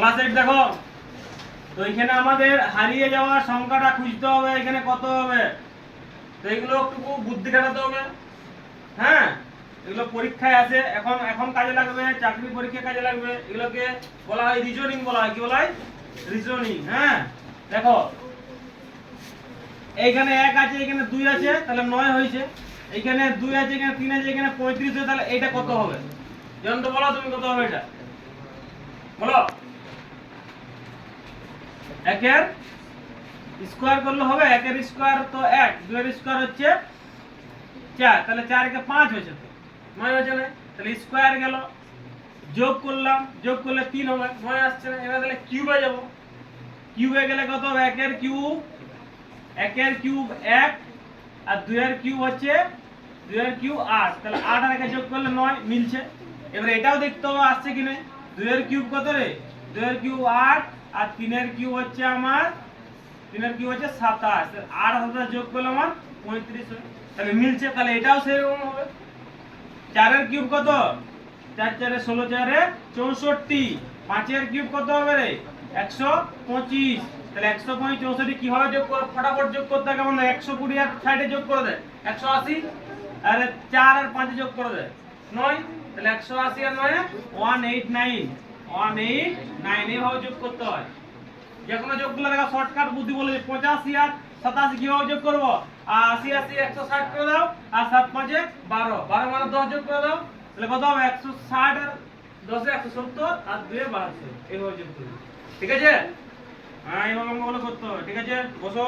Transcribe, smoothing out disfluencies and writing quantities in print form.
Class 8 দেখো। তো এখানে আমাদের হারিয়ে যাওয়া সংখ্যাটা খুঁজতে হবে, এখানে কত হবে। তো এগুলো একটু বুদ্ধি খাটাতে হবে। হ্যাঁ, এগুলো পরীক্ষায় আসে, এখন এখন কাজে লাগবে, চাকরি পরীক্ষায় কাজে লাগবে। এগুলোকে বলা হয় রিজনিং, বলা হয় কি বলা হয়? রিজনিং। হ্যাঁ, দেখো এইখানে 1 আছে, এখানে 2 আছে, তাহলে 9 হয়েছে। এইখানে 2 আছে, এখানে 3 আছে, এখানে 35 আছে, তাহলে এটা কত হবে? জানো তো, বলো তুমি কত হবে এটা, বলো। একের স্কয়ার করলে হবে, একের স্কয়ার তো 1, 2 এর স্কয়ার হচ্ছে 4, তাহলে 4 কে 5 হয়েছে, তো 9 হয়েছে না? তাহলে স্কয়ার গেল, যোগ করলাম, যোগ করলে 3 হবে, 9 আসছে না? এবার তাহলে কিউবে যাব, কিউবে গেলে কত হবে? একের কিউব, একের কিউব 1, আর 2 এর কিউব হচ্ছে 2 এর কিউব 8, তাহলে 8 আর 1 যোগ করলে 9 মিলছে। এবার এটাও দেখতে হবে আসছে কি না। 2 এর কিউব কত রে? 2 এর কিউব 8, আর 3 এর কিউব হচ্ছে আমার 3 এর কিউব হচ্ছে 27, 8 আর 27 যোগ করলে আমার 35 হয়, তাহলে মিলছে। তাহলে এটাও সেরকম হবে। 4 এর কিউব কত? 4 4 এ 16, 4 এ 64, 5 এর কিউব কত হবে রে? 125, তাহলে 125 64 কিভাবে যোগ করব? ফটাফট যোগ করতে হবে। কেমন? 120 আর 60 এ যোগ করে দেয় 180, আর 4 আর 5 এ যোগ করে দেয় 9, তাহলে 180 আর 9 189, 189 এইভাবে যোগ করতে হয়। যে কোনো যোগগুলো দেখা শর্টকাট বুদ্ধি বলে। 85 আর 87 কিভাবে যোগ করব? 80 80 160 করে দাও, আর 7 5 এ 12, 12 মানে 10 যোগ করে দাও, তাহলে কত হবে? 160 আর 10 এ 170, আর 2 এ 72, এইভাবে যোগ করবে। ঠিক আছে? হ্যাঁ, এইভাবে করতে হবে। ঠিক আছে, বসো।